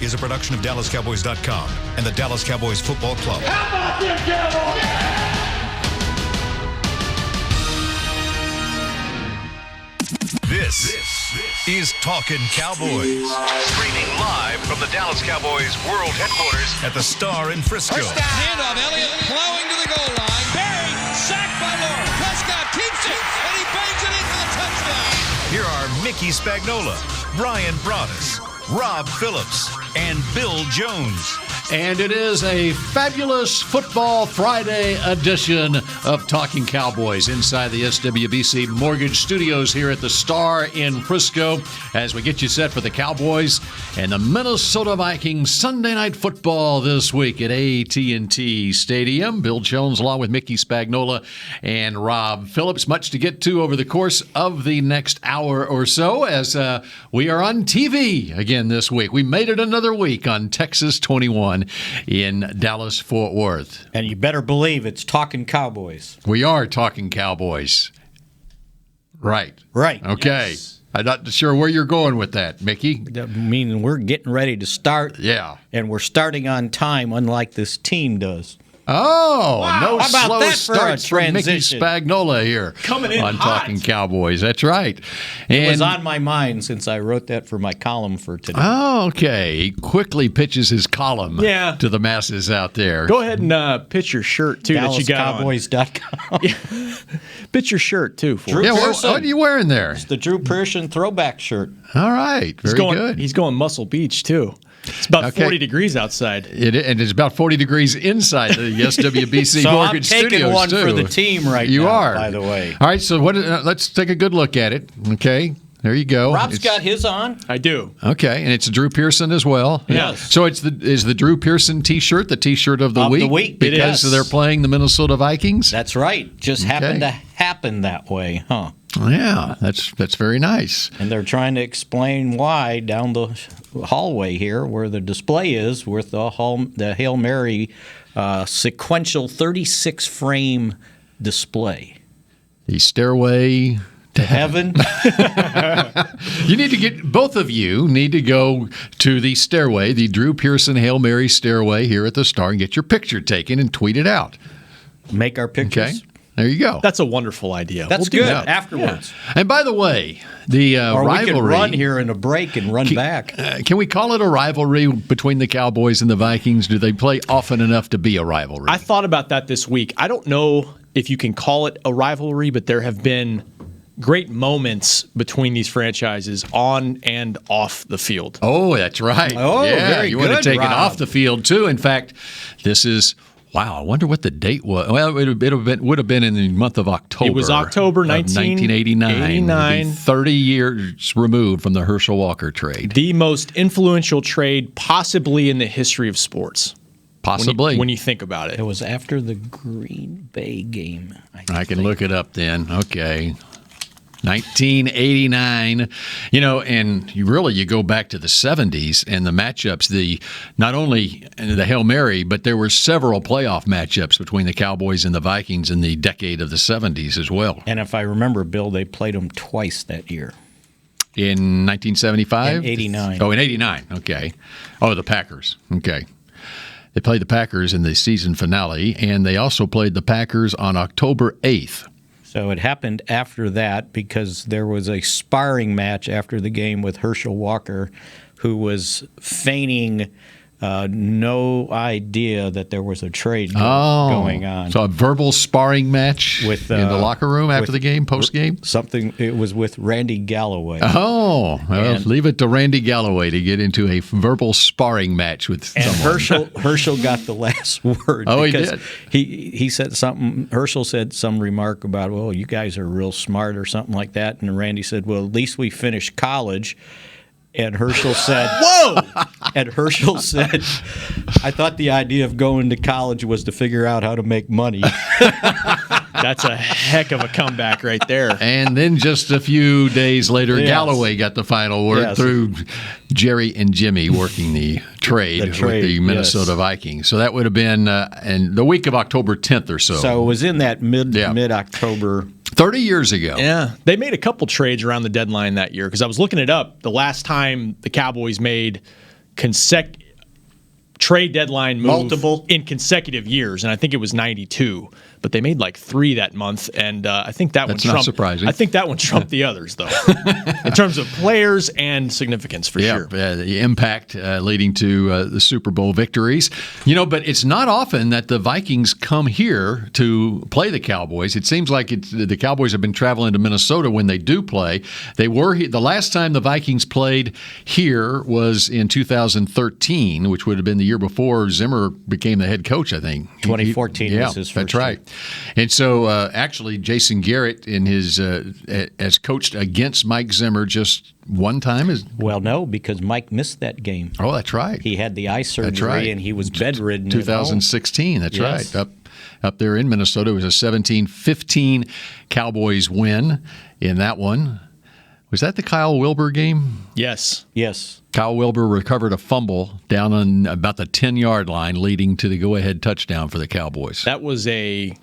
is a production of DallasCowboys.com and the Dallas Cowboys Football Club. How about them Cowboys? This is Talkin Cowboys. Streaming live from the Dallas Cowboys World Headquarters at the Star in Frisco. Handoff, Elliott plowing to the goal line. Barry, sacked by Lord. Prescott keeps it, and he bangs it in for the touchdown. Here are Mickey Spagnola, Brian Broaddus, Rob Phillips, and Bill Jones. And it is a fabulous Football Friday edition of Talking Cowboys inside the SWBC Mortgage Studios here at the Star in Frisco as we get you set for the Cowboys and the Minnesota Vikings Sunday Night Football this week at AT&T Stadium. Bill Jones along with Mickey Spagnola and Rob Phillips. Much to get to over the course of the next hour or so as we are on TV again this week. We made it another week on Texas 21 in Dallas-Fort Worth. And you better believe it's Talking Cowboys. We are Talking Cowboys. Right. Right. Okay. Yes. I'm not sure where you're going with that, Mickey. Meaning we're getting ready to start. Yeah. And we're starting on time, unlike this team does. Oh, wow. No How about slow that starts from Mickey Spagnola here. Coming in on hot. Talking Cowboys. That's right. And it was on my mind since I wrote that for my column for today. Oh, okay. He quickly pitches his column to the masses out there. Go ahead and pitch your shirt, too, that you got DallasCowboys.com. Pitch your shirt, too. For what are you wearing there? It's the Drew Pearson throwback shirt. All right. Very good. He's going Muscle Beach, too. It's about 40 degrees outside. And it's about 40 degrees inside the SWBC so Mortgage Studios, I'm taking one too. for the team right you now, are. by the way. All right, so let's take a good look at it, okay? There you go. Rob's got his on. I do. Okay, and it's Drew Pearson as well. Yes. So is the Drew Pearson T-shirt the T-shirt of the week? Because they're playing the Minnesota Vikings? That's right. Just happened to happen that way, huh? Yeah, that's very nice. And they're trying to explain why down the hallway here, where the display is, with the Hail Mary sequential 36-frame display. The stairway to heaven. You need to get, both of you need to go to the stairway, the Drew Pearson Hail Mary stairway here at the Star, and get your picture taken and tweet it out. Make our pictures. Okay. There you go. That's a wonderful idea. That's good. Afterwards. Yeah. And by the way, the rivalry. We can run here in a break and run back. Can we call it a rivalry between the Cowboys and the Vikings? Do they play often enough to be a rivalry? I thought about that this week. I don't know if you can call it a rivalry, but there have been great moments between these franchises on and off the field. Oh, that's right. Oh, yeah, very you good, want to take Rob. it off the field, too. In fact, this is... Wow, I wonder what the date was. Well, it would have been in the month of October. It was October 1989. 30 years removed from the Herschel Walker trade. The most influential trade possibly in the history of sports. Possibly. When you think about it. It was after the Green Bay game. I can look it up then. Okay. 1989, and you go back to the 70s and the matchups, not only the Hail Mary, but there were several playoff matchups between the Cowboys and the Vikings in the decade of the 70s as well. And if I remember, Bill, they played them twice that year. In 1975? In 89. Oh, in 89, okay. Oh, the Packers, okay. They played the Packers in the season finale, and they also played the Packers on October 8th. So it happened after that because there was a sparring match after the game with Herschel Walker, who was feigning no idea that there was a trade going on. So a verbal sparring match in the locker room after the game, post-game? It was with Randy Galloway. Oh, well, leave it to Randy Galloway to get into a verbal sparring match with someone. Herschel got the last word. Oh, he did? He said something, Herschel said some remark about, well, you guys are real smart or something like that. And Randy said, well, at least we finished college. And Herschel said, whoa! And Herschel said, I thought the idea of going to college was to figure out how to make money. That's a heck of a comeback right there. And then just a few days later, Galloway got the final word through Jerry and Jimmy working the trade with the Minnesota Vikings. So that would have been in the week of October 10th or so. So it was in that mid-October. 30 years ago. Yeah. They made a couple trades around the deadline that year because I was looking it up. The last time the Cowboys made trade deadline move Multiple. in consecutive years, and I think it was 92. But they made like 3 that month, and I think that That's one not trumped. surprising. I think that one trumped the others, though, in terms of players and significance for sure. The impact leading to the Super Bowl victories. But it's not often that the Vikings come here to play the Cowboys. It seems like the Cowboys have been traveling to Minnesota when they do play. They were the last time the Vikings played here was in 2013, which would have been the year before Zimmer became the head coach, I think. 2014 was his first that's right. year. And so, actually, Jason Garrett in his has coached against Mike Zimmer just one time. Well, no, because Mike missed that game. Oh, that's right. He had the eye surgery, That's right. and he was bedridden. 2016. That's Yes. right. Up there in Minnesota, it was a 17-15 Cowboys win in that one. Was that the Kyle Wilbur game? Yes. Yes. Kyle Wilbur recovered a fumble down on about the 10-yard line, leading to the go-ahead touchdown for the Cowboys. That was a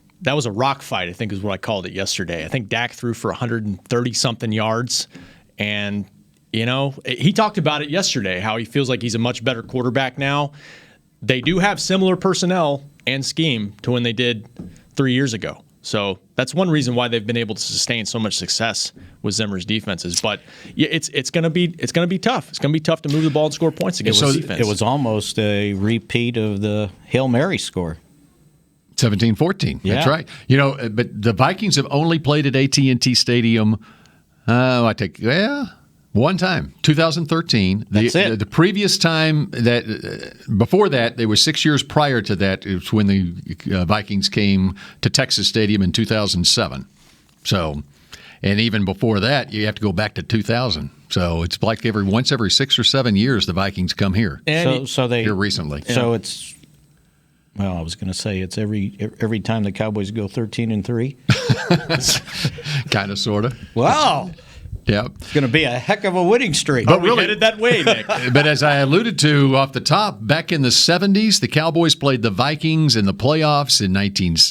rock fight, I think is what I called it yesterday. I think Dak threw for 130-something yards, and, he talked about it yesterday, how he feels like he's a much better quarterback now. They do have similar personnel and scheme to when they did 3 years ago. So that's one reason why they've been able to sustain so much success with Zimmer's defenses. But yeah, it's going to be tough. It's going to be tough to move the ball and score points against the defense. It was almost a repeat of the Hail Mary score. 17-14. Yeah. That's right. But the Vikings have only played at AT&T Stadium. One time, 2013. That's it. The previous time before that, there was 6 years prior to that. It was when the Vikings came to Texas Stadium in 2007. So, and even before that, you have to go back to 2000. So it's like once every 6 or 7 years, the Vikings come here. And Here recently. So it's. Well, I was going to say it's every time the Cowboys go 13-3. Kind of, sort of. Wow. Yeah. It's going to be a heck of a winning streak. But we headed that way, Nick. But as I alluded to off the top, back in the 70s, the Cowboys played the Vikings in the playoffs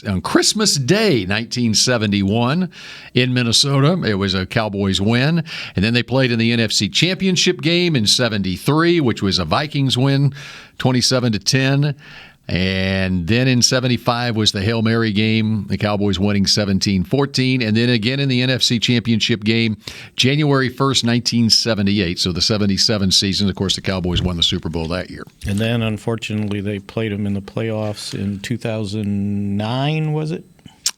on Christmas Day, 1971, in Minnesota. It was a Cowboys win. And then they played in the NFC Championship game in 73, which was a Vikings win, 27-10. And then in 75 was the Hail Mary game, the Cowboys winning 17-14. And then again in the NFC Championship game, January 1st, 1978. So the 77 season, of course, the Cowboys won the Super Bowl that year. And then, unfortunately, they played them in the playoffs in 2009, was it?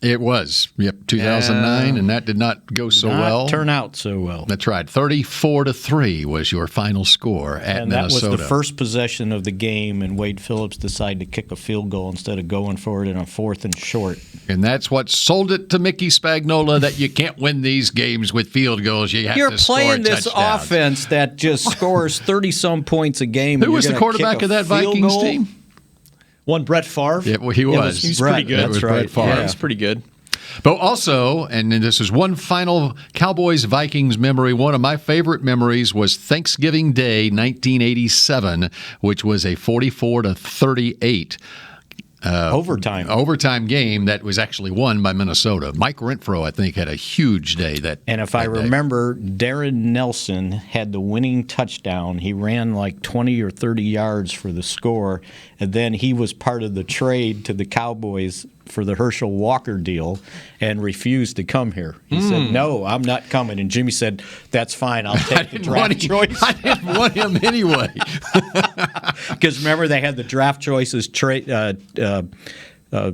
It was. Yep, 2009, and that did not go so well. Turn out so well. That's right. 34-3 was your final score at Minnesota. That was the first possession of the game, and Wade Phillips decided to kick a field goal instead of going for it in a 4th and short. And that's what sold it to Mickey Spagnola that you can't win these games with field goals. You have to score a touchdown. You're playing this offense that just scores 30-some points a game. Who was the quarterback of that Vikings team? One, Brett Favre. Yeah, well, he was. He's pretty good. That was Brett Favre. Yeah, he's pretty good. But also, and this is one final Cowboys-Vikings memory, one of my favorite memories was Thanksgiving Day, 1987, which was a 44-38 overtime game that was actually won by Minnesota. Mike Renfro, I think, had a huge day that. And if I remember, Darren Nelson had the winning touchdown. He ran like 20 or 30 yards for the score, and then he was part of the trade to the Cowboys for the Herschel Walker deal and refused to come here. He said, "No, I'm not coming." And Jimmy said, "That's fine. I'll take the draft choice." I didn't want him anyway. Because remember, they had the draft choices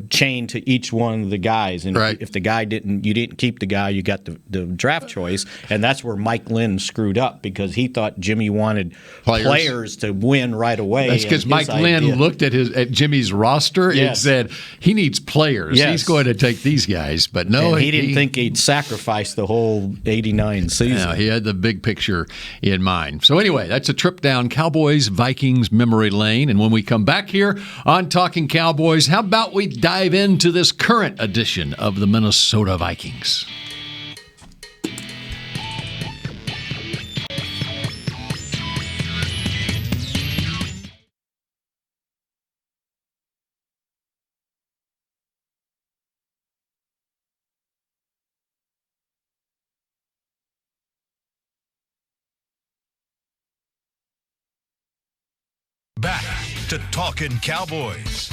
chained to each one of the guys, and right. if the guy you didn't keep the guy, you got the draft choice, and that's where Mike Lynn screwed up because he thought Jimmy wanted players to win right away. That's because Mike Lynn looked at Jimmy's roster and said he needs players. Yes. He's going to take these guys, but no, and he didn't think he'd sacrifice the whole '89 season. No, he had the big picture in mind. So anyway, that's a trip down Cowboys-Vikings memory lane, and when we come back here on Talking Cowboys, how about we dive into this current edition of the Minnesota Vikings? back to Talkin' Cowboys.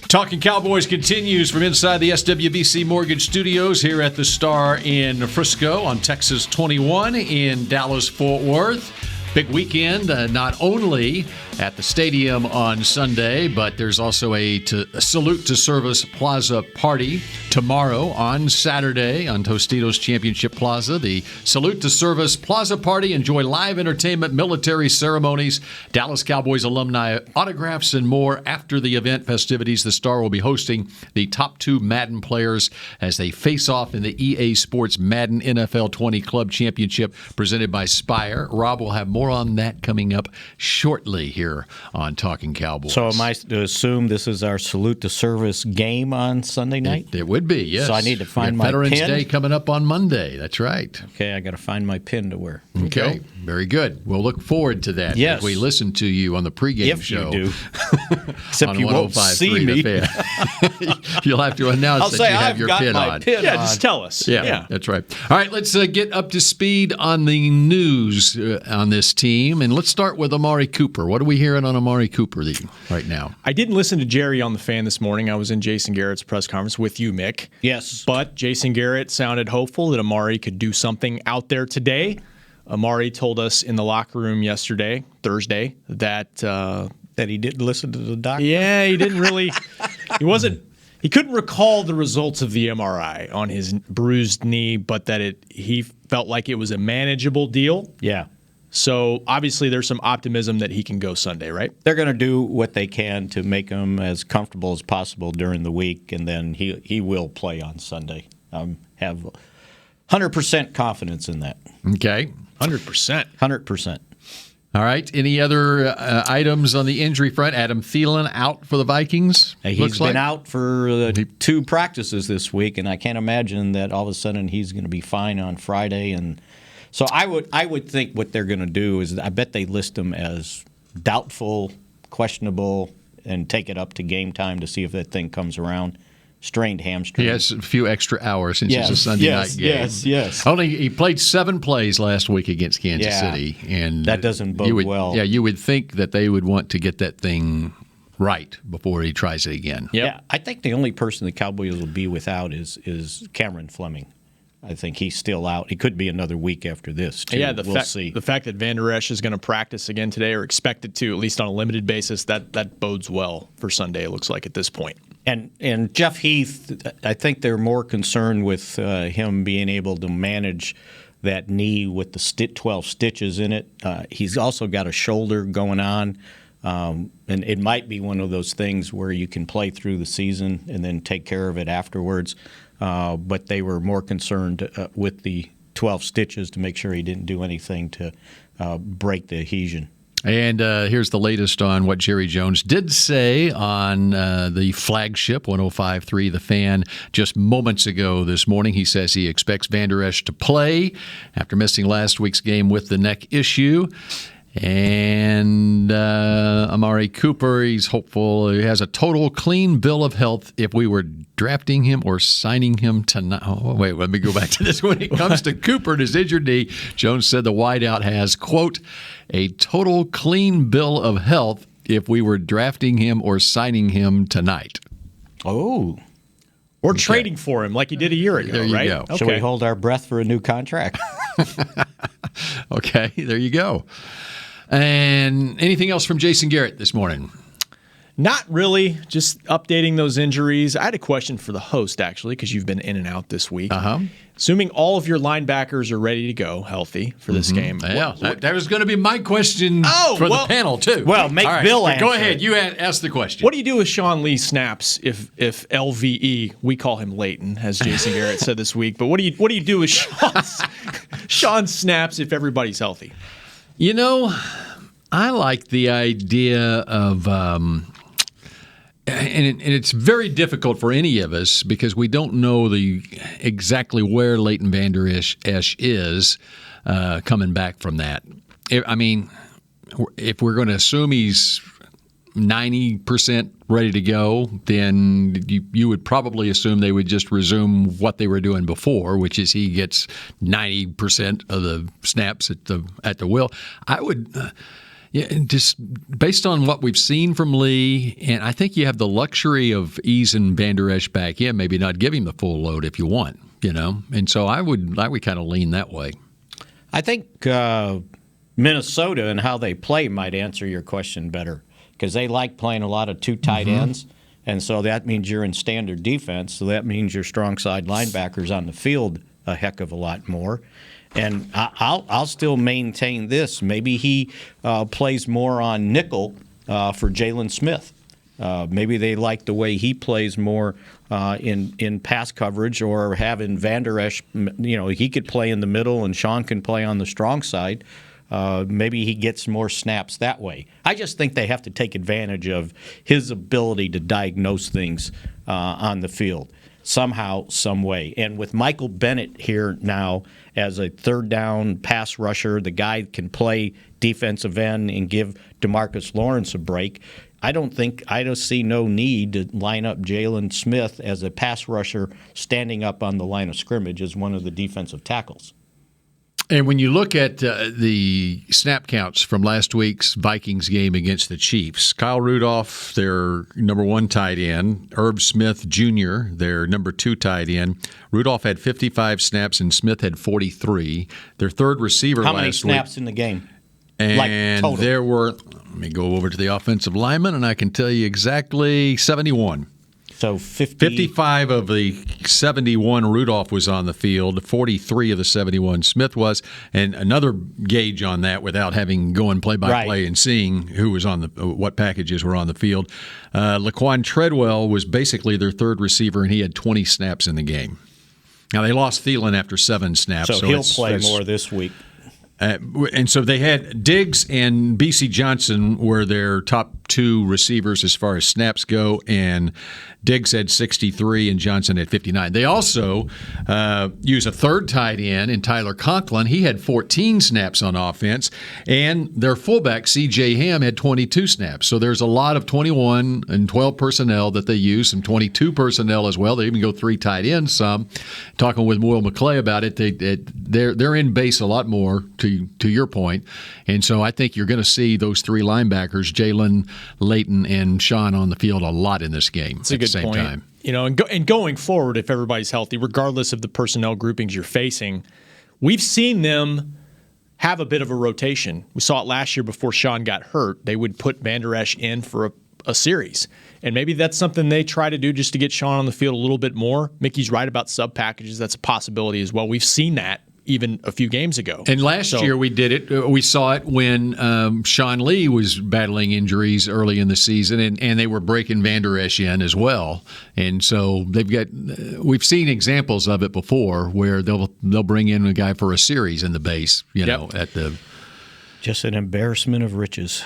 Talking Cowboys continues from inside the SWBC Mortgage Studios here at the Star in Frisco on Texas 21 in Dallas-Fort Worth. Big weekend, not only at the stadium on Sunday, but there's also a Salute to Service Plaza party tomorrow on Saturday on Tostitos Championship Plaza. The Salute to Service Plaza party. Enjoy live entertainment, military ceremonies, Dallas Cowboys alumni autographs, and more. After the event festivities, the Star will be hosting the top 2 Madden players as they face off in the EA Sports Madden NFL 20 Club Championship presented by Spire. Rob will have more on that coming up shortly here on Talking Cowboys. So am I to assume this is our Salute to Service game on Sunday night? It would be, yes. So I need to find my Veterans pin? Day coming up on Monday. That's right. Okay, I got to find my pin to wear. Okay, very good. We'll look forward to that. Yes. As we listen to you on the pregame If show. you do. Except on you won't 105.3 see me. The Fan. You'll have to announce I'll that say you have I've your got pin my on. pin Yeah, on. just tell us. Yeah, that's right. All right, let's get up to speed on the news on this team. And let's start with Amari Cooper. What are we hearing on Amari Cooper right now? I didn't listen to Jerry on the Fan this morning. I was in Jason Garrett's press conference with you, Mick. Yes. But Jason Garrett sounded hopeful that Amari could do something out there today. Amari told us in the locker room yesterday, Thursday, that That he didn't listen to the doctor? yeah, he didn't really. He couldn't recall the results of the MRI on his bruised knee, but that he felt like it was a manageable deal. Yeah. So obviously there's some optimism that he can go Sunday, right? They're going to do what they can to make him as comfortable as possible during the week, and then he will play on Sunday. Have 100% confidence in that. Okay. 100%. 100%. All right. Any other items on the injury front? Adam Thielen out for the Vikings? He's been out for 2 practices this week, and I can't imagine that all of a sudden he's going to be fine on Friday. And so I would think what they're going to do is I bet they list him as doubtful, questionable, and take it up to game time to see if that thing comes around. Strained hamstring. He has a few extra hours since it's a Sunday night game. Yes. He played 7 plays last week against Kansas City, and that doesn't bode well. Yeah, you would think that they would want to get that thing right before he tries it again. Yep. Yeah, I think the only person the Cowboys will be without is Cameron Fleming. I think he's still out. He could be another week after this, too. Yeah, we'll see. The fact that Van Der Esch is going to practice again today, or expected to, at least on a limited basis, that bodes well for Sunday, it looks like, at this point. And Jeff Heath, I think they're more concerned with him being able to manage that knee with the 12 stitches in it. He's also got a shoulder going on, and it might be one of those things where you can play through the season and then take care of it afterwards. But they were more concerned with the 12 stitches to make sure he didn't do anything to break the adhesion. And here's the latest on what Jerry Jones did say on the flagship 105.3 The Fan just moments ago this morning. He says he expects Van Der Esch to play after missing last week's game with the neck issue. And Amari Cooper, he's hopeful. He has a total clean bill of health if we were drafting him or signing him tonight. Oh, wait, let me go back to this. When it comes to Cooper and his injured knee, Jones said the wideout has, quote, a total clean bill of health if we were drafting him or signing him tonight. Oh. Or trading for him like he did a year ago, There you right? go. Okay. Shall we hold our breath for a new contract? Okay, there you go. And anything else from Jason Garrett this morning? Not really. Just updating those injuries. I had a question for the host, actually, because you've been in and out this week. Uh-huh. Assuming all of your linebackers are ready to go, healthy for this game. Yeah, that was going to be my question for the panel, too. Well, make All right, Bill Go answer ahead. it. You ask the question. What do you do with Sean Lee snaps if LVE, we call him Leighton, as Jason Garrett said this week, but what do you do with Sean snaps if everybody's healthy? You know, I like the idea of and it's very difficult for any of us because we don't know exactly where Leighton Van Der Esch is coming back from that. If we're going to assume he's 90% ready to go, then you would probably assume they would just resume what they were doing before, which is he gets 90% of the snaps at the will. I would. Yeah, and just based on what we've seen from Lee, and I think you have the luxury of easing Van Der Esch back in, maybe not give him the full load if you want, And so I would kind of lean that way. I think Minnesota and how they play might answer your question better because they like playing a lot of two tight ends, and so that means you're in standard defense, so that means your strong side linebackers on the field a heck of a lot more. And I'll still maintain this. Maybe he plays more on nickel for Jalen Smith. Maybe they like the way he plays more in pass coverage, or having Van Der Esch, he could play in the middle and Sean can play on the strong side. Maybe he gets more snaps that way. I just think they have to take advantage of his ability to diagnose things on the field somehow, some way. And with Michael Bennett here now as a third down pass rusher, the guy can play defensive end and give DeMarcus Lawrence a break. I don't see no need to line up Jalen Smith as a pass rusher standing up on the line of scrimmage as one of the defensive tackles. And when you look at the snap counts from last week's Vikings game against the Chiefs, Kyle Rudolph, their number 1 tight end, Herb Smith Jr., their number 2 tight end. Rudolph had 55 snaps and Smith had 43. Their third receiver last week. How many snaps in the game? And total. There were, let me go over to the offensive lineman, and I can tell you exactly 71. So 55 of the 71 Rudolph was on the field, 43 of the 71 Smith was, and another gauge on that without having going play-by-play and seeing who was on what packages were on the field. Laquan Treadwell was basically their third receiver, and he had 20 snaps in the game. Now, they lost Thielen after 7 snaps. So he'll play more this week. And so they had Diggs and B.C. Johnson were their top 2 receivers as far as snaps go, and Diggs had 63 and Johnson had 59. They also use a third tight end in Tyler Conklin. He had 14 snaps on offense, and their fullback, C.J. Ham, had 22 snaps. So there's a lot of 21 and 12 personnel that they use, some 22 personnel as well. They even go 3 tight ends some. Talking with Will McClay about it, they're in base a lot more, to your point. And so I think you're going to see those 3 linebackers, Jalen, Leighton, and Sean, on the field a lot in this game. That's a good point. Time. And going forward, if everybody's healthy, regardless of the personnel groupings you're facing, we've seen them have a bit of a rotation. We saw it last year before Sean got hurt. They would put Van Der Esch in for a series. And maybe that's something they try to do just to get Sean on the field a little bit more. Mickey's right about sub packages. That's a possibility as well. We've seen that even a few games ago. And last year we did it. We saw it when Sean Lee was battling injuries early in the season, and they were breaking Van Der Esch in as well. And so we've seen examples of it before where they'll bring in a guy for a series in the base, at the. Just an embarrassment of riches.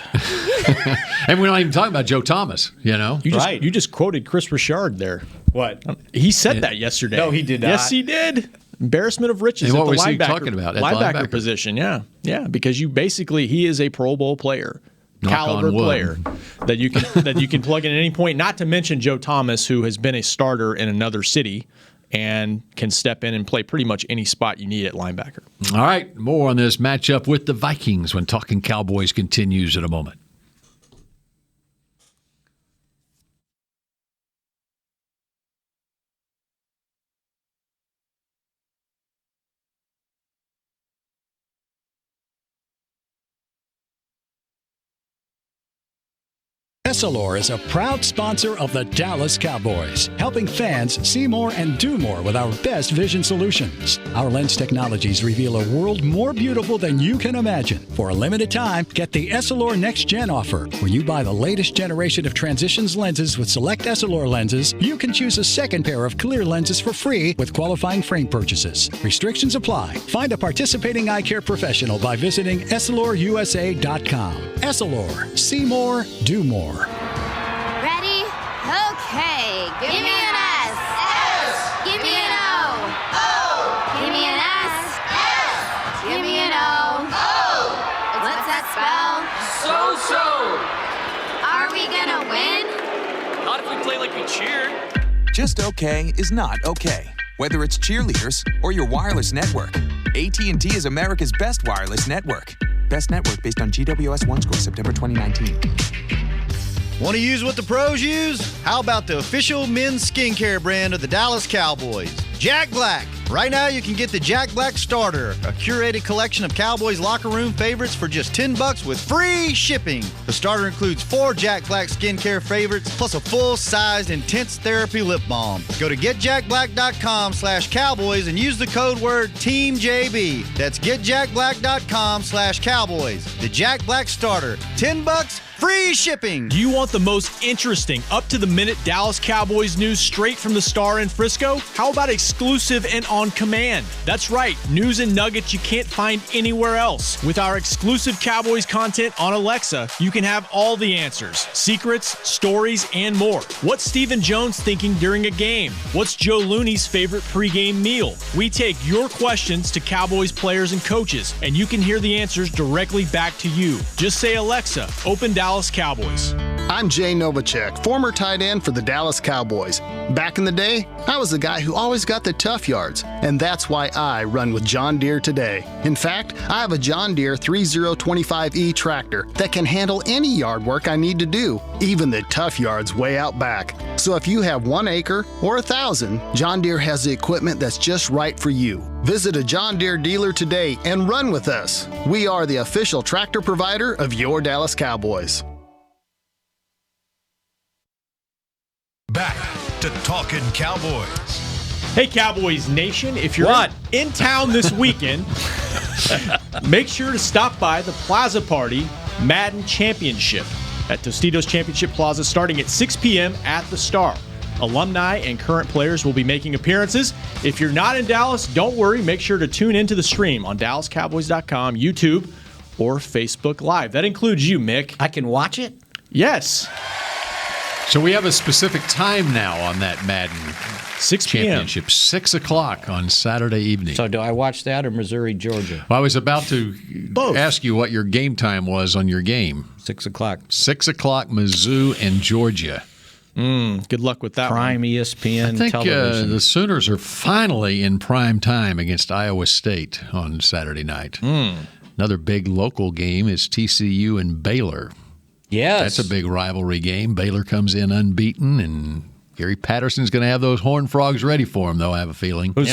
And we're not even talking about Joe Thomas, You just quoted Chris Richard there. What? He said that yesterday. No, he did not. Yes, he did. Embarrassment of riches and at what the was linebacker, he talking about? At linebacker position, yeah, because he is a Pro Bowl player, caliber player that you can plug in at any point. Not to mention Joe Thomas, who has been a starter in another city and can step in and play pretty much any spot you need at linebacker. All right, more on this matchup with the Vikings when Talkin Cowboys continues in a moment. Essilor is a proud sponsor of the Dallas Cowboys, helping fans see more and do more with our best vision solutions. Our lens technologies reveal a world more beautiful than you can imagine. For a limited time, get the Essilor Next Gen offer. When you buy the latest generation of Transitions lenses with select Essilor lenses, you can choose a second pair of clear lenses for free with qualifying frame purchases. Restrictions apply. Find a participating eye care professional by visiting EssilorUSA.com. Essilor. See more, do more. Ready? Okay. Give me an S. S. Give me an O. O. Give me an S. S. Give me an O. O. What's that spell? So. Are we gonna win? Not if we play like we cheered. Just okay is not okay. Whether it's cheerleaders or your wireless network, AT&T is America's best wireless network. Best network based on GWS 1 score September 2019. Want to use what the pros use? How about the official men's skincare brand of the Dallas Cowboys, Jack Black? Right now, you can get the Jack Black Starter, a curated collection of Cowboys locker room favorites for just $10 with free shipping. The starter includes 4 Jack Black skincare favorites, plus a full-sized intense therapy lip balm. Go to getjackblack.com/Cowboys and use the code word TEAMJB. That's getjackblack.com/Cowboys. The Jack Black Starter, $10, free shipping. Do you want the most interesting, up-to-the-minute Dallas Cowboys news straight from the Star in Frisco? How about exclusive and on command? That's right, news and nuggets you can't find anywhere else. With our exclusive Cowboys content on Alexa, you can have all the answers, secrets, stories, and more. What's Stephen Jones thinking during a game? What's Joe Looney's favorite pregame meal? We take your questions to Cowboys players and coaches, and you can hear the answers directly back to you. Just say, Alexa, open Dallas Cowboys. I'm Jay Novacek, former tight end for the Dallas Cowboys. Back in the day, I was the guy who always got the tough yards, and that's why I run with John Deere today. In fact, I have a John Deere 3025E tractor that can handle any yard work I need to do, even the tough yards way out back. So if you have 1 acre or 1,000, John Deere has the equipment that's just right for you. Visit a John Deere dealer today and run with us. We are the official tractor provider of your Dallas Cowboys. Back to Talkin' Cowboys. Hey, Cowboys Nation, if you're in town this weekend, make sure to stop by the Plaza Party Madden Championship at Tostitos Championship Plaza starting at 6 p.m. at the Star. Alumni and current players will be making appearances. If you're not in Dallas, don't worry. Make sure to tune into the stream on DallasCowboys.com, YouTube, or Facebook Live. That includes you, Mick. I can watch it? Yes. So we have a specific time now on that Madden 6 p.m. Championship, 6 o'clock on Saturday evening. So do I watch that or Missouri, Georgia? Well, I was about to ask you what your game time was on your game. 6 o'clock. 6 o'clock, Mizzou and Georgia. Good luck with that Prime one. ESPN I think television. the Sooners are finally in prime time against Iowa State on Saturday night. Another big local game is TCU and Baylor. Yes. That's a big rivalry game. Baylor comes in unbeaten, and Gary Patterson's going to have those Horned Frogs ready for him, though, I have a feeling. Who's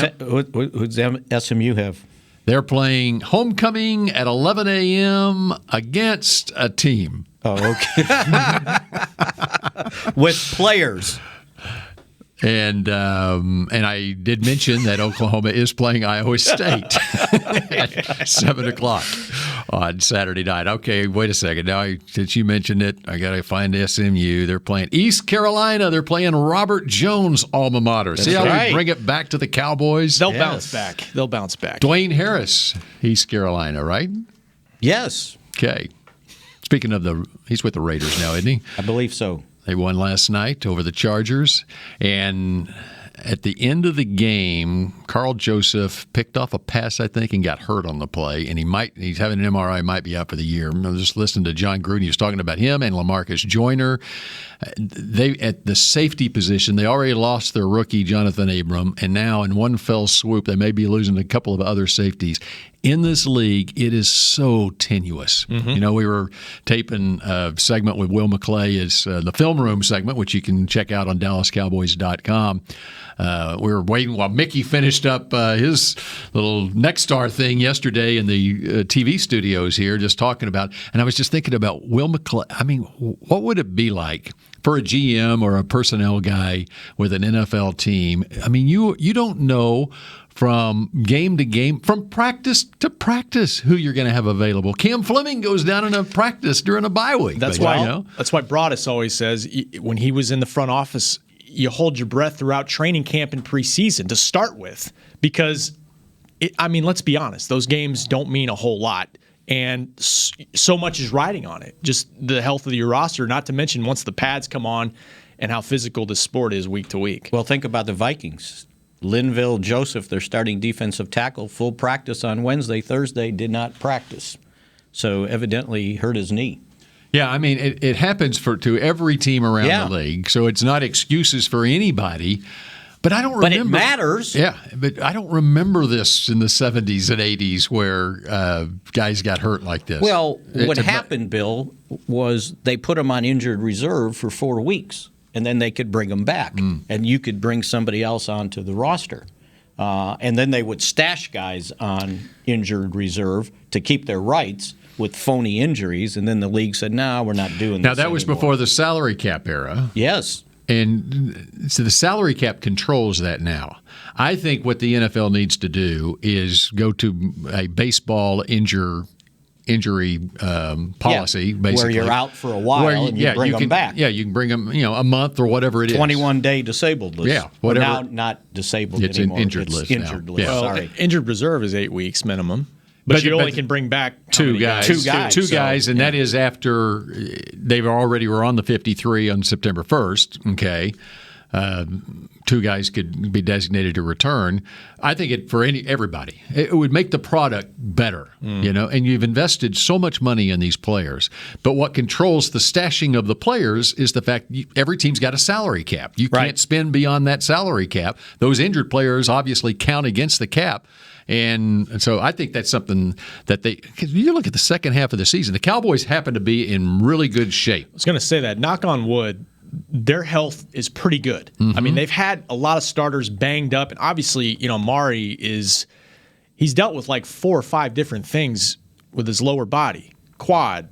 SMU have? They're playing homecoming at 11 a.m. against a team. Oh, okay. With players. And I did mention that Oklahoma is playing Iowa State at 7 o'clock on Saturday night. Okay, wait a second. Now, since you mentioned it, I got to find SMU. They're playing East Carolina. They're playing Robert Jones' alma mater. See how we bring it back to the Cowboys? They'll bounce back. They'll bounce back. Dwayne Harris, East Carolina, right? Yes. Okay. Speaking of he's with the Raiders now, isn't he? I believe so. They won last night over the Chargers, and at the end of the game, Carl Joseph picked off a pass, I think, and got hurt on the play, and he's having an MRI, might be out for the year. I was just listening to John Gruden. He was talking about him and LaMarcus Joyner. They at the safety position, they already lost their rookie, Jonathan Abram, and now in one fell swoop, they may be losing a couple of other safeties. In this league, it is so tenuous. Mm-hmm. You know, we were taping a segment with Will McClay, is the Film Room segment, which you can check out on DallasCowboys.com. We were waiting while Mickey finished up his little Next Star thing yesterday in the TV studios here, just talking about, and I was just thinking about Will McClay. I mean, what would it be like for a GM or a personnel guy with an NFL team? I mean, you don't know from game to game, from practice to practice, who you're going to have available. Cam Fleming goes down in a practice during a bye week. That's why Broadus always says when he was in the front office, you hold your breath throughout training camp and preseason to start with, because, let's be honest, those games don't mean a whole lot. And so much is riding on it, just the health of your roster, not to mention once the pads come on and how physical this sport is week to week. Well, think about the Vikings. Linville Joseph, their starting defensive tackle, full practice on Wednesday. Thursday did not practice. So evidently he hurt his knee. Yeah, I mean, it happens to every team around the league, so it's not excuses for anybody. But I don't remember. But it matters. Yeah, but I don't remember this in the 70s and 80s where guys got hurt like this. Well, what happened, Bill, was they put them on injured reserve for 4 weeks, and then they could bring them back, and you could bring somebody else onto the roster. And then they would stash guys on injured reserve to keep their rights with phony injuries, and then the league said, no, we're not doing this Now, that was anymore. before the salary cap era. Yes. And so the salary cap controls that now. I think what the NFL needs to do is go to a baseball injury policy, basically. Where you're out for a while and you bring them back. Yeah, you can bring them, a month or whatever it is. 21-day disabled list. Yeah, whatever. Well, now not disabled it's anymore. An injured list. Injured now. list. Yeah. Well, Sorry. Injured reserve is 8 weeks minimum. But you only can bring back two guys. Two guys, and that is after they already were on the 53 on September 1st. Okay, 2 guys could be designated to return. I think everybody, it would make the product better. And you've invested so much money in these players. But what controls the stashing of the players is the fact every team's got a salary cap. You can't spend beyond that salary cap. Those injured players obviously count against the cap. And so I think that's something that because you look at the second half of the season, the Cowboys happen to be in really good shape. I was going to say that, knock on wood, their health is pretty good. I mean, they've had a lot of starters banged up, and obviously, Amari he's dealt with like 4 or 5 different things with his lower body: quad,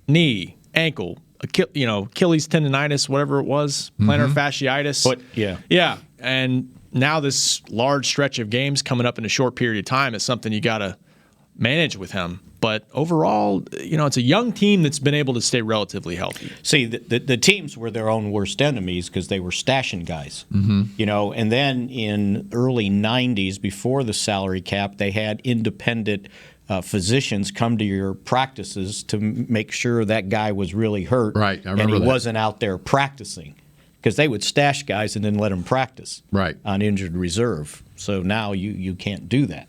knee, ankle, Achilles tendonitis, whatever it was, plantar fasciitis. But yeah, and now this large stretch of games coming up in a short period of time is something you got to manage with him. But overall, it's a young team that's been able to stay relatively healthy. See, the teams were their own worst enemies because they were stashing guys. And then in early 90s, before the salary cap, they had independent physicians come to your practices to make sure that guy was really hurt. Right, I remember and he that. wasn't out there practicing. Because they would stash guys and then let them practice on injured reserve. So now you can't do that.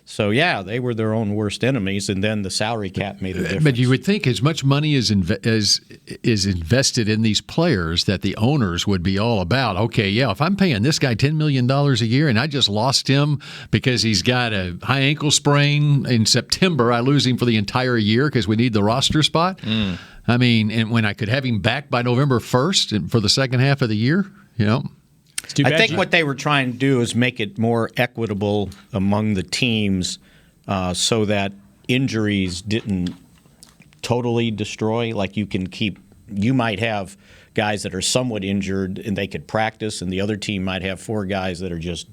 So, they were their own worst enemies, and then the salary cap made a difference. But you would think as much money is invested in these players that the owners would be all about, if I'm paying this guy $10 million a year and I just lost him because he's got a high ankle sprain in September, I lose him for the entire year because we need the roster spot. I mean, and when I could have him back by November 1st for the second half of the year, I think what they were trying to do is make it more equitable among the teams so that injuries didn't totally destroy. Like you might have guys that are somewhat injured and they could practice, and the other team might have 4 guys that are just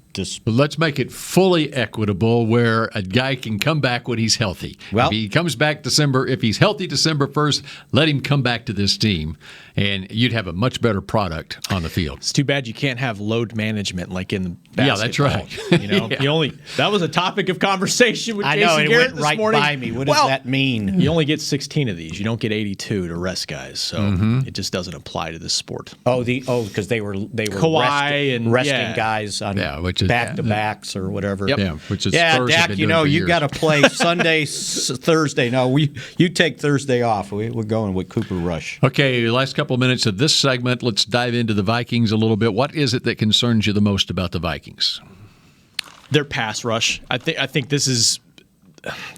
let's make it fully equitable where a guy can come back when he's healthy. Well, if he comes back if he's healthy December 1st, let him come back to this team, and you'd have a much better product on the field. It's too bad you can't have load management like in basketball. Yeah, that's right. That was a topic of conversation with I Jason know, it Garrett went this right morning. by me. What does that mean? You only get 16 of these. You don't get 82 to rest guys, so it just doesn't apply to this sport. Because they were Kawhi resting guys on back-to-backs or whatever. Yep. Yeah, which is Dak, you got to play Sunday, Thursday. No, you take Thursday off. We're going with Cooper Rush. Okay, last couple of minutes of this segment, let's dive into the Vikings a little bit. What is it that concerns you the most about the Vikings? Their pass rush. I think this is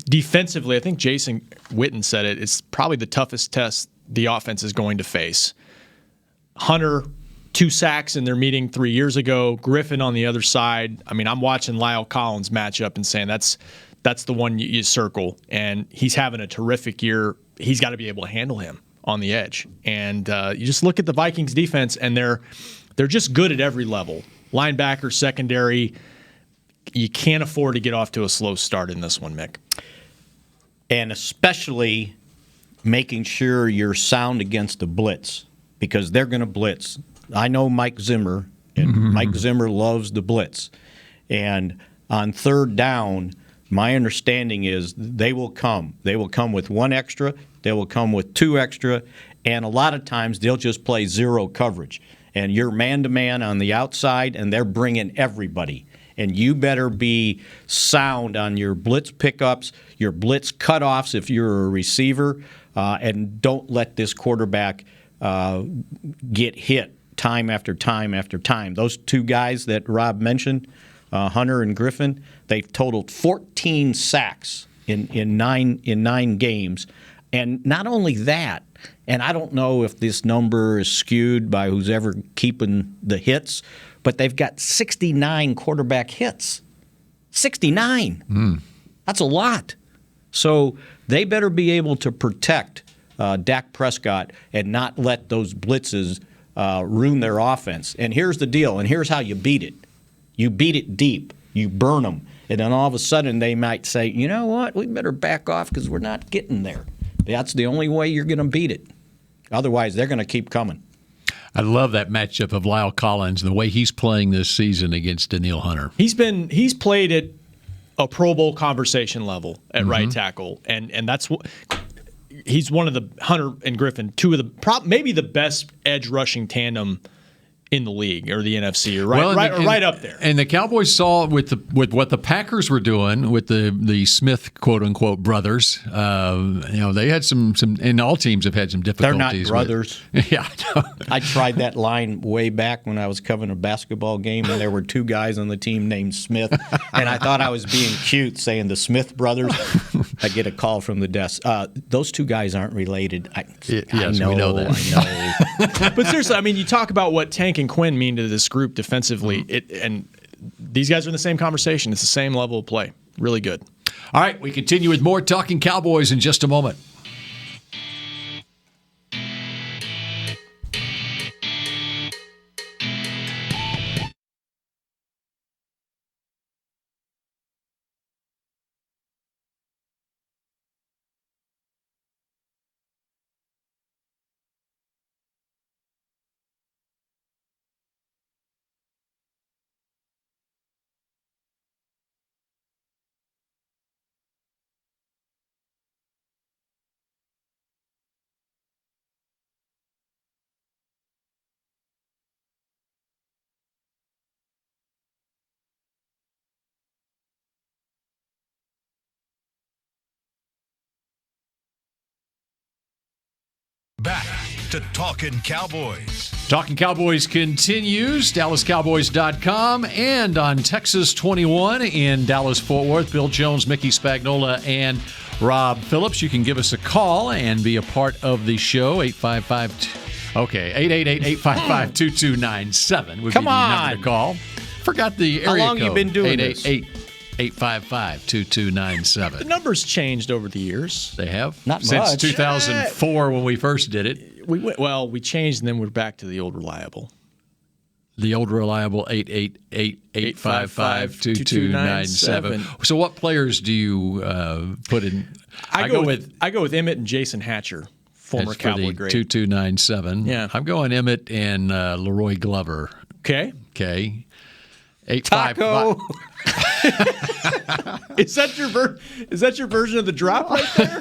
defensively. I think Jason Witten said it. It's probably the toughest test the offense is going to face. Hunter, 2 sacks in their meeting 3 years ago. Griffin on the other side. I mean, I'm watching Lyle Collins match up and saying that's the one you circle. And he's having a terrific year. He's got to be able to handle him on the edge. And you just look at the Vikings defense, and they're just good at every level. Linebacker, secondary. You can't afford to get off to a slow start in this one, Mick. And especially making sure you're sound against the blitz, because they're going to blitz. I know Mike Zimmer, and Mike Zimmer loves the blitz. And on third down, my understanding is they will come. They will come with 1 extra. They will come with 2 extra. And a lot of times they'll just play zero coverage. And you're man-to-man on the outside, and they're bringing everybody. And you better be sound on your blitz pickups, your blitz cutoffs if you're a receiver, and don't let this quarterback get hit time after time after time. Those two guys that Rob mentioned, Hunter and Griffin, they've totaled 14 sacks in nine games. And not only that, and I don't know if this number is skewed by who's ever keeping the hits, but they've got 69 quarterback hits. 69. That's a lot. So they better be able to protect Dak Prescott and not let those blitzes ruin their offense. And here's the deal, and here's how you beat it. You beat it deep. You burn them. And then all of a sudden they might say, you know what, we better back off because we're not getting there. That's the only way you're going to beat it. Otherwise, they're going to keep coming. I love that matchup of Lyle Collins and the way he's playing this season against Neal Hunter. He's played at a Pro Bowl conversation level at right tackle, and that's what he's one of the Hunter and Griffin, two of the maybe the best edge rushing tandem in the league or the NFC, or right up there. And the Cowboys saw with what the Packers were doing with the Smith quote unquote brothers. They had some, and all teams have had some difficulties. They're not brothers. Yeah, I tried that line way back when I was covering a basketball game, and there were two guys on the team named Smith, and I thought I was being cute saying the Smith brothers. I get a call from the desk. Those two guys aren't related. Yes, we know that. I know. But seriously, I mean, you talk about what Tank and Quinn mean to this group defensively, and these guys are in the same conversation. It's the same level of play. Really good. All right, we continue with more Talking Cowboys in just a moment. Back to Talkin' Cowboys. Talking Cowboys continues. DallasCowboys.com and on Texas 21 in Dallas-Fort Worth. Bill Jones, Mickey Spagnola, and Rob Phillips. You can give us a call and be a part of the show. 888-855-2297 would be the number to call. Forgot the area code. How long you been doing this? 888-855-2297. The numbers changed over the years. They have? Not Since much. 2004 when we first did it. We changed and then we're back to the old reliable. The old reliable 888-855-2297. So what players do you put in? I go with Emmett and Jason Hatcher, former Cowboy great. 2297. Yeah. I'm going Emmett and Leroy Glover. Okay. 855. Is that your version of the drop right there?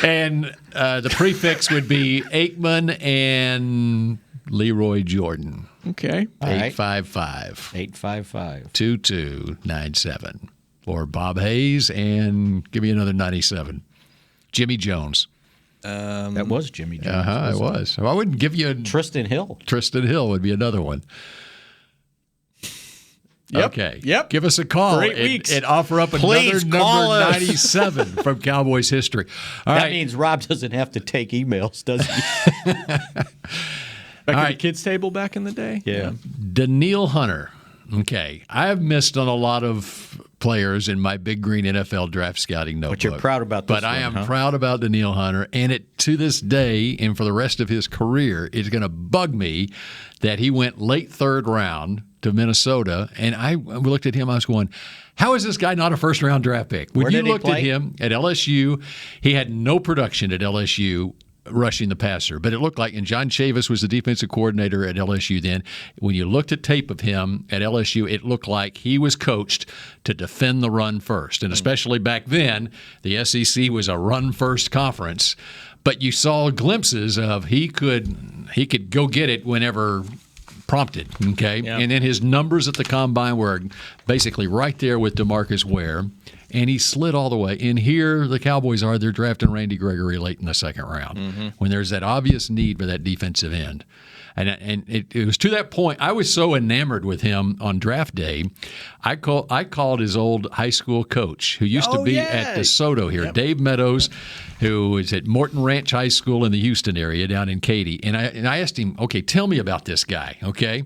And the prefix would be Aikman and Leroy Jordan. Okay. 855-2297. Or Bob Hayes and give me another 97. Jimmy Jones. That was Jimmy Jones. It was. I wouldn't give you Tristan Hill. Tristan Hill would be another one. Yep. Okay. Yep. Give us a call. For 8 weeks. And offer up Please another call number us. 97 from Cowboys history. All That right. means Rob doesn't have to take emails, does he? Back at the kids' table back in the day? Yeah. Neal Hunter. Okay. I've missed on a lot of players in my Big Green NFL draft scouting notebook. But you're proud about this But I one, am proud about Neal Hunter. And to this day, and for the rest of his career, it's going to bug me that he went late third round to Minnesota. And I looked at him, I was going, how is this guy not a first-round draft pick? When you looked at him at LSU, he had no production at LSU rushing the passer. But it looked like, and John Chavis was the defensive coordinator at LSU then, when you looked at tape of him at LSU, it looked like he was coached to defend the run first. And especially back then, the SEC was a run-first conference. But you saw glimpses of he could go get it whenever prompted, okay? Yeah. And then his numbers at the combine were basically right there with DeMarcus Ware, and he slid all the way. And here the Cowboys are, they're drafting Randy Gregory late in the second round when there's that obvious need for that defensive end. And it was to that point, I was so enamored with him on draft day, I called his old high school coach, who used to be at DeSoto here, Dave Meadows, who is at Morton Ranch High School in the Houston area down in Katy. And I asked him, okay, tell me about this guy, okay?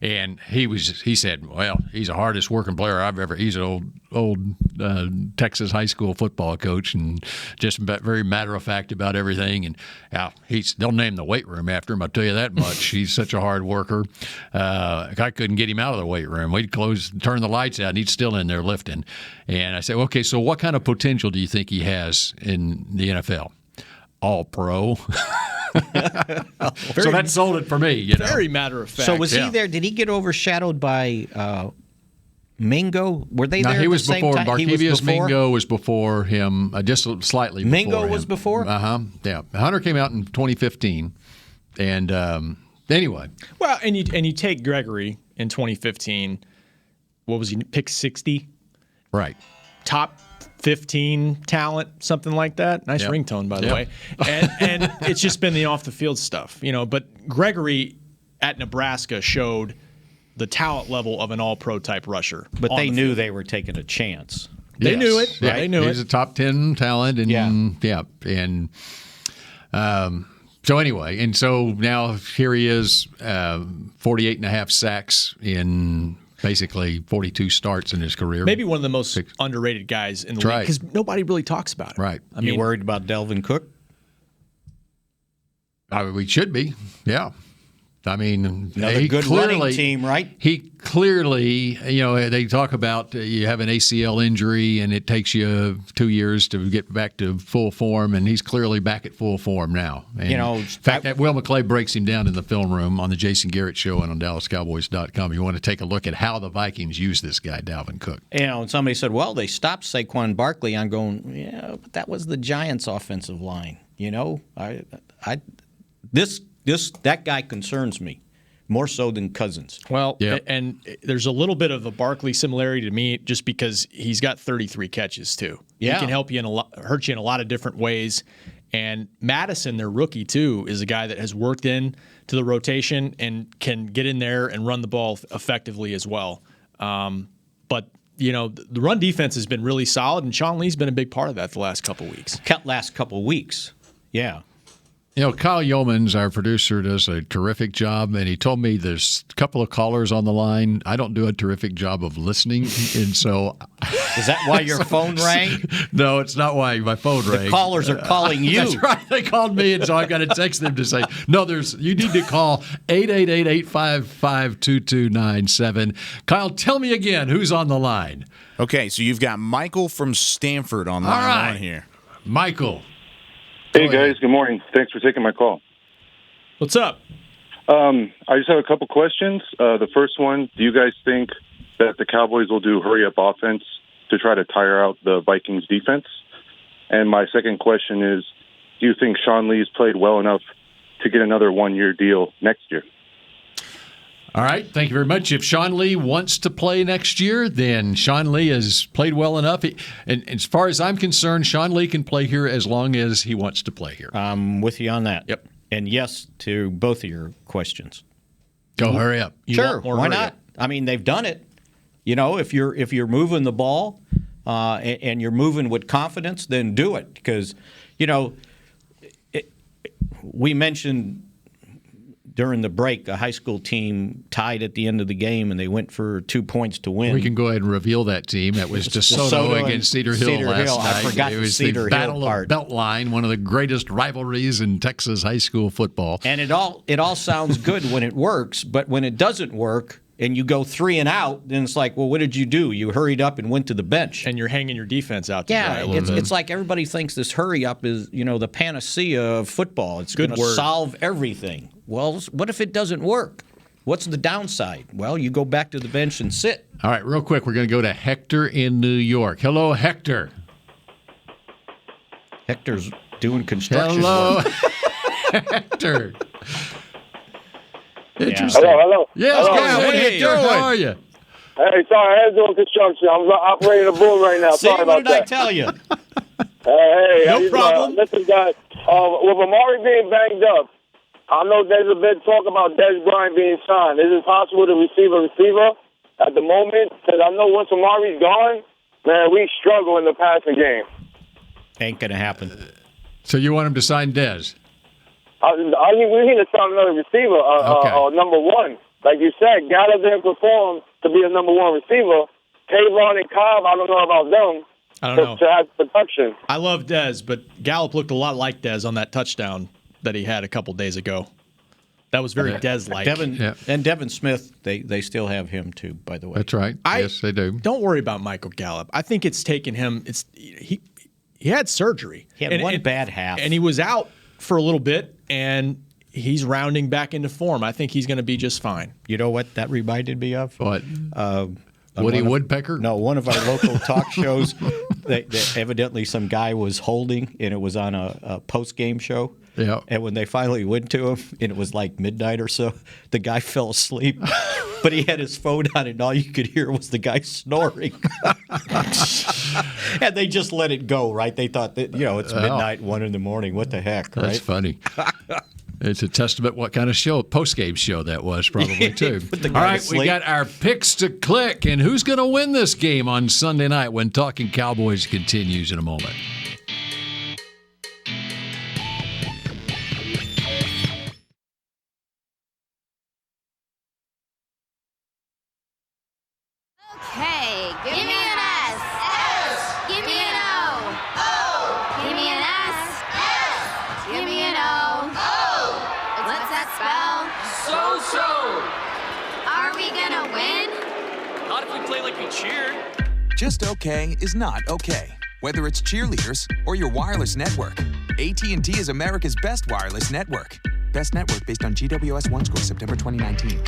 And he said, well, he's the hardest working player I've ever. He's an old Texas high school football coach, and just very matter of fact about everything. And they'll name the weight room after him. I'll tell you that much. He's such a hard worker. I couldn't get him out of the weight room. We'd turn the lights out, and he's still in there lifting. And I said, okay, so what kind of potential do you think he has in the NFL? All pro. So that sold it for me. Very matter of fact. So was he there? Did he get overshadowed by Mingo? Were they there? He was at the same before. time? Barkevius Mingo was before him, just slightly before Mingo him. was before? Yeah. Hunter came out in 2015. And anyway. Well, and you take Gregory in 2015. What was he? Pick 60? Right. Top 15 talent, something like that. Nice ringtone, by the way. And it's just been the off-the-field stuff, But Gregory at Nebraska showed the talent level of an all-pro type rusher. But they knew they were taking a chance. They knew it. Yeah, they knew He's a top 10 talent. And so anyway, and so now here he is, 48 and a half sacks in basically 42 starts in his career. Maybe one of the most underrated guys in the league because nobody really talks about it. Right. I mean, you worried about Delvin Cook? We should be, yeah. I mean, another good running team, right? He clearly, they talk about you have an ACL injury and it takes you 2 years to get back to full form, and he's clearly back at full form now. And in fact, Will McClay breaks him down in the film room on the Jason Garrett Show and on DallasCowboys.com. You want to take a look at how the Vikings use this guy, Dalvin Cook. And somebody said, well, they stopped Saquon Barkley. I'm going, yeah, but that was the Giants' offensive line. That guy concerns me more so than Cousins. Well, and there's a little bit of a Barkley similarity to me just because he's got 33 catches too. Yeah. He can help you hurt you in a lot of different ways. And Madison, their rookie too, is a guy that has worked in to the rotation and can get in there and run the ball effectively as well. But the run defense has been really solid, and Sean Lee's been a big part of that the last couple of weeks. Yeah. Kyle Yeomans, our producer, does a terrific job, and he told me there's a couple of callers on the line. I don't do a terrific job of listening, and so... Is that why your phone rang? No, it's not why my phone rang. The callers are calling you. That's right. They called me, and so I got to text them to say, no, you need to call 888-855-2297. Kyle, tell me again, who's on the line? Okay, so you've got Michael from Stanford on the line here. Michael. Hey, guys. Good morning. Thanks for taking my call. What's up? I just have a couple questions. The first one, do you guys think that the Cowboys will do hurry-up offense to try to tire out the Vikings defense? And my second question is, do you think Sean Lee's played well enough to get another one-year deal next year? All right. Thank you very much. If Sean Lee wants to play next year, then Sean Lee has played well enough. And as far as I'm concerned, Sean Lee can play here as long as he wants to play here. I'm with you on that. Yep. And yes to both of your questions. Go hurry up. Sure. Why not? I mean, they've done it. If you're moving the ball and you're moving with confidence, then do it. Because, we mentioned during the break, a high school team tied at the end of the game, and they went for 2 points to win. We can go ahead and reveal that team. That was DeSoto against Cedar Hill last night. I forgot it was Cedar the Battle Hill part. of Beltline, one of the greatest rivalries in Texas high school football. And it all sounds good when it works, but when it doesn't work and you go 3 and out, then it's like, well, what did you do? You hurried up and went to the bench. And you're hanging your defense out to dry. It's like everybody thinks this hurry up is, the panacea of football. It's going to solve everything. Well, what if it doesn't work? What's the downside? Well, you go back to the bench and sit. All right, real quick, we're going to go to Hector in New York. Hello, Hector. Hector's doing construction work. Hector. Interesting. Hello. Yes, Hello. Cal, what are you doing? How are you? Hey, sorry, I was doing construction. I'm operating a boom right now. See, Sorry what about did I that. tell you? Hey, No problem. Listen, guys, with Amari being banged up, I know there's a bit talk about Dez Bryant being signed. Is it possible to receive a receiver at the moment? Because I know once Amari's gone, man, we struggle in the passing game. Ain't going to happen. So you want him to sign Dez? We need to sign another receiver, number one. Like you said, Gallup didn't perform to be a number one receiver. Kayvon and Cobb, I don't know about them. I don't know. To have production. I love Dez, but Gallup looked a lot like Dez on that touchdown that he had a couple days ago. That was very Dez-like. And Devin Smith, they still have him too, by the way. That's right. Yes, they do. Don't worry about Michael Gallup. I think it's taken him. He had surgery. He had one bad half, and he was out for a little bit, and he's rounding back into form. I think he's going to be just fine. You know what that reminded me of? What? Woody Woodpecker? No, one of our local talk shows. Evidently, some guy was holding, and it was on a post-game show. Yeah. And when they finally went to him, and it was like midnight or so, the guy fell asleep. But he had his phone on, and all you could hear was the guy snoring. And they just let it go, right? They thought that, it's midnight, 1 in the morning. What the heck, right? That's funny. It's a testament what kind of show, post-game show that was probably, too. All right, we got our picks to click, and who's going to win this game on Sunday night when Talking Cowboys continues in a moment. Okay, give me an S. S. Give me an O. O. Give me an S. S. Give me an O. O. What's that spell? So. Are we gonna win? Not if we play like we cheer. Just okay is not okay. Whether it's cheerleaders or your wireless network, AT&T is America's best wireless network. Best network based on GWS 1 score September 2019.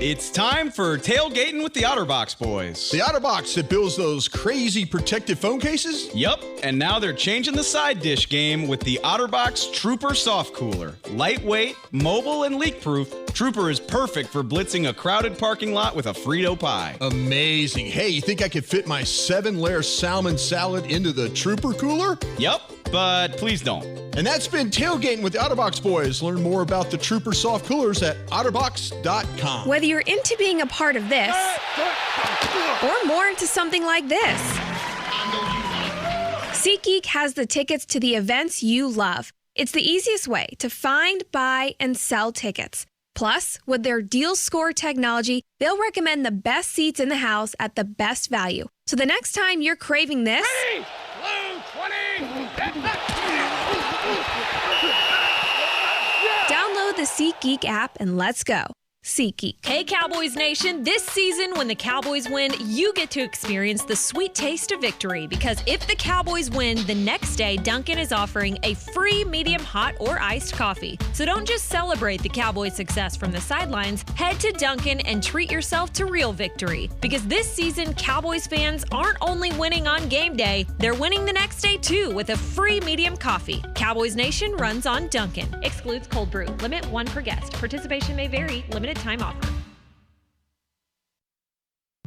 It's time for tailgating with the OtterBox boys. The OtterBox that builds those crazy protective phone cases? Yup, and now they're changing the side dish game with the OtterBox Trooper Soft Cooler. Lightweight, mobile, and leak-proof, Trooper is perfect for blitzing a crowded parking lot with a Frito pie. Amazing. Hey, you think I could fit my 7-layer salmon salad into the Trooper cooler? Yup, but please don't. And that's been Tailgating with the OtterBox boys. Learn more about the Trooper Soft Coolers at otterbox.com. Whether you're into being a part of this or more into something like this, SeatGeek has the tickets to the events you love. It's the easiest way to find, buy, and sell tickets. Plus, with their deal score technology, they'll recommend the best seats in the house at the best value. So the next time you're craving this, download the SeatGeek app and let's go. SeatGeek. Hey Cowboys Nation, this season when the Cowboys win, you get to experience the sweet taste of victory because if the Cowboys win, the next day Dunkin' is offering a free medium hot or iced coffee. So don't just celebrate the Cowboys' success from the sidelines, head to Dunkin' and treat yourself to real victory because this season Cowboys fans aren't only winning on game day, they're winning the next day too with a free medium coffee. Cowboys Nation runs on Dunkin'. Excludes cold brew. Limit 1 per guest. Participation may vary. Limited time offer.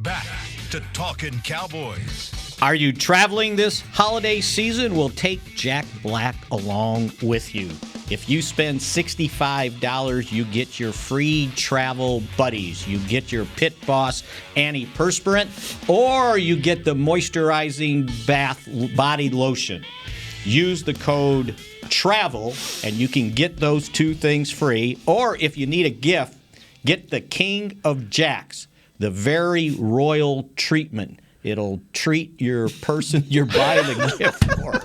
Back to Talkin' Cowboys. Are you traveling this holiday season? Well, take Jack Black along with you. If you spend $65, you get your free travel buddies. You get your Pit Boss antiperspirant, or you get the moisturizing bath body lotion. Use the code TRAVEL, and you can get those two things free. Or if you need a gift, get the King of Jacks, the very royal treatment. It'll treat your person you're buying a gift for.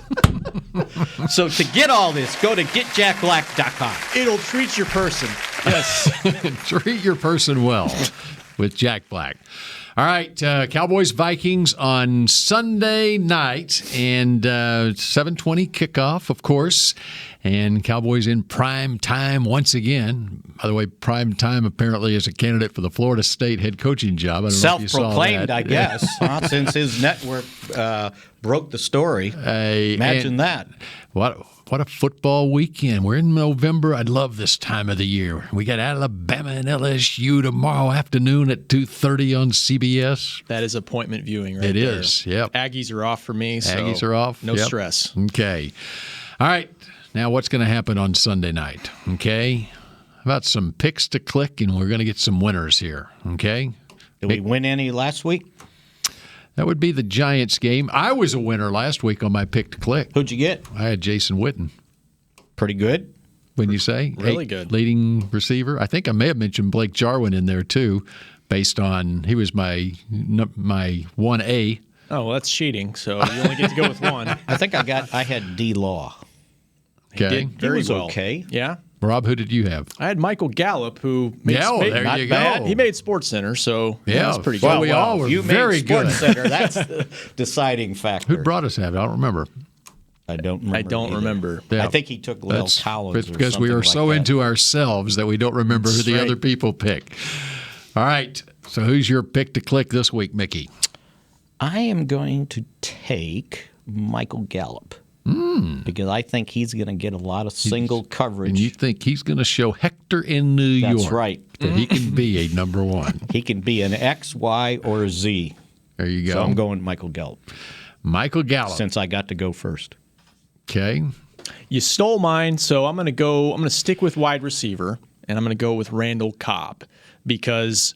So to get all this, go to getjackblack.com. It'll treat your person. Yes. Treat your person well with Jack Black. All right, Cowboys-Vikings on Sunday night, and 7:20 kickoff, of course, and Cowboys in prime time once again. By the way, prime time apparently is a candidate for the Florida State head coaching job. I don't know if you saw Self-proclaimed, that. I guess, since his network broke the story. Imagine that. What a football weekend. We're in November. I love this time of the year. We got Alabama and LSU tomorrow afternoon at 2:30 on CBS. That is appointment viewing right there. It there. is, yep. Aggies are off for me, so Aggies are off. no Yep. stress. Okay. All right. Now what's going to happen on Sunday night? Okay. How about some picks to click, and we're going to get some winners here. Okay. Did we win any last week? That would be the Giants game. I was a winner last week on my pick to click. Who'd you get? I had Jason Witten. Pretty good. Wouldn't you say? Really good. Leading receiver. I think I may have mentioned Blake Jarwin in there too, based on he was my 1A. Oh, well, that's cheating. So you only get to go with one. I think I had D Law. Okay. He did very well. Okay. Yeah. Rob, who did you have? I had Michael Gallup, who made there not you bad. go. He made SportsCenter, so that's pretty well, good. we all were you very made good. SportsCenter, that's the deciding factor. Who brought us that? I don't remember. I don't remember. I don't remember. Yeah. I think he took Lil Collins. It's because we are so into ourselves that we don't remember who the other people pick. All right. So who's your pick to click this week, Mickey? I am going to take Michael Gallup because I think he's going to get a lot of single coverage. And you think he's going to show Hector in New York. That's right. That he can be a number one. He can be an X, Y, or a Z. There you go. So I'm going Michael Gallup. Michael Gallup. Since I got to go first. Okay. You stole mine, so I'm going to stick with wide receiver, and I'm going to go with Randall Cobb because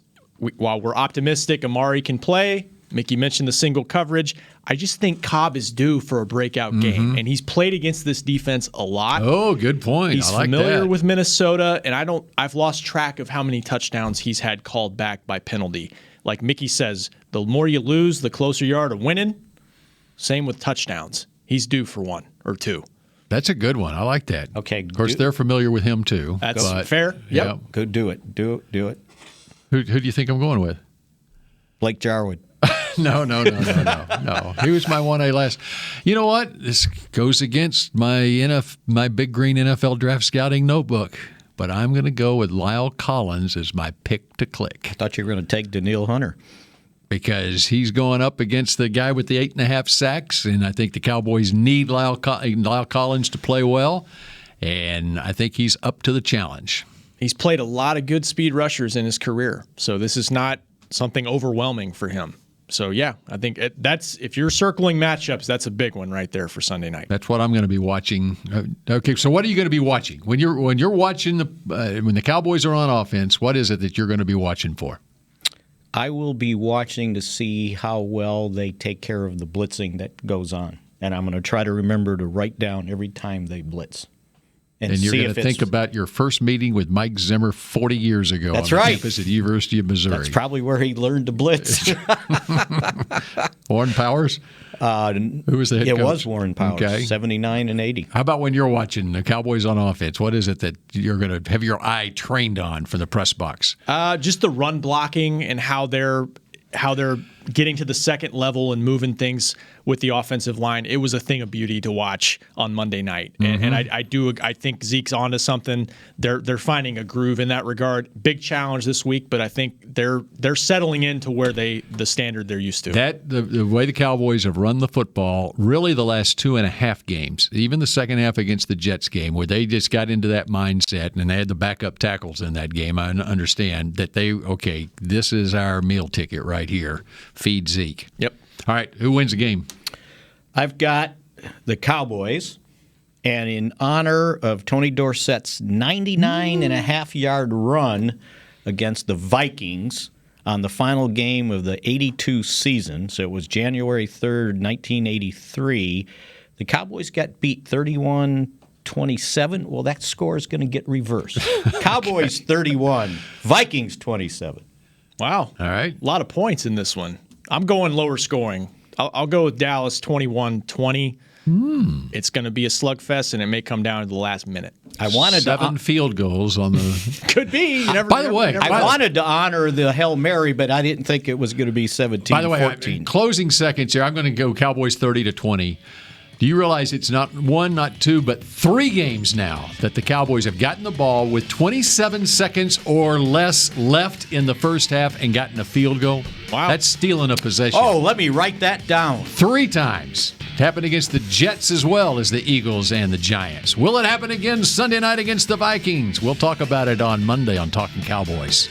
while we're optimistic Amari can play, Mickey mentioned the single coverage, I just think Cobb is due for a breakout game, and he's played against this defense a lot. Oh, good point. He's I like familiar that. with Minnesota, and I've lost track of how many touchdowns he's had called back by penalty. Like Mickey says, the more you lose, the closer you are to winning. Same with touchdowns. He's due for one or two. That's a good one. I like that. Okay. Of course, they're familiar with him too. That's fair. Yep. Yeah. Go do it. Do it. Who do you think I'm going with? Blake Jarwin. No. He was my 1A last. You know what? This goes against my Big Green NFL Draft Scouting notebook. But I'm going to go with Lyle Collins as my pick to click. I thought you were going to take Neal Hunter. Because he's going up against the guy with the 8.5 sacks, and I think the Cowboys need Lyle Collins to play well, and I think he's up to the challenge. He's played a lot of good speed rushers in his career, so this is not something overwhelming for him. So, yeah, I think that's if you're circling matchups, that's a big one right there for Sunday night. That's what I'm going to be watching. Okay, so what are you going to be watching when you're watching when the Cowboys are on offense? What is it that you're going to be watching for? I will be watching to see how well they take care of the blitzing that goes on, and I'm going to try to remember to write down every time they blitz. And you're going to think about your first meeting with Mike Zimmer 40 years ago on the campus at the University of Missouri. That's probably where he learned to blitz. Warren Powers? Who was the head coach? It was Warren Powers, okay. 79 and 80. How about when you're watching the Cowboys on offense? What is it that you're going to have your eye trained on for the press box? Just the run blocking and how they're getting to the second level and moving things with the offensive line. It was a thing of beauty to watch on Monday night. And I think Zeke's onto something. They're finding a groove in that regard. Big challenge this week, but I think they're settling into where the standard they're used to. The way the Cowboys have run the football, really the last 2.5 games, even the second half against the Jets game, where they just got into that mindset and they had the backup tackles in that game. I understand that this is our meal ticket right here. Feed Zeke. Yep. All right, who wins the game? I've got the Cowboys, and in honor of Tony Dorsett's 99.5-yard run against the Vikings on the final game of the 82 season, so it was January 3rd, 1983, the Cowboys got beat 31-27. Well, that score is going to get reversed. Cowboys 31, Vikings 27. Wow. All right. A lot of points in this one. I'm going lower scoring. I'll go with Dallas 21-20. It's going to be a slugfest, and it may come down to the last minute. I wanted 7 field goals on the. Could be. You never, By the way, I wanted to honor the Hail Mary, but I didn't think it was going to be 17-14. By the way, closing seconds here. I'm going to go Cowboys 30-20. Do you realize it's not 1, not 2, but 3 games now that the Cowboys have gotten the ball with 27 seconds or less left in the first half and gotten a field goal? Wow. That's stealing a possession. Oh, let me write that down. 3 times. It happened against the Jets as well as the Eagles and the Giants. Will it happen again Sunday night against the Vikings? We'll talk about it on Monday on Talkin' Cowboys.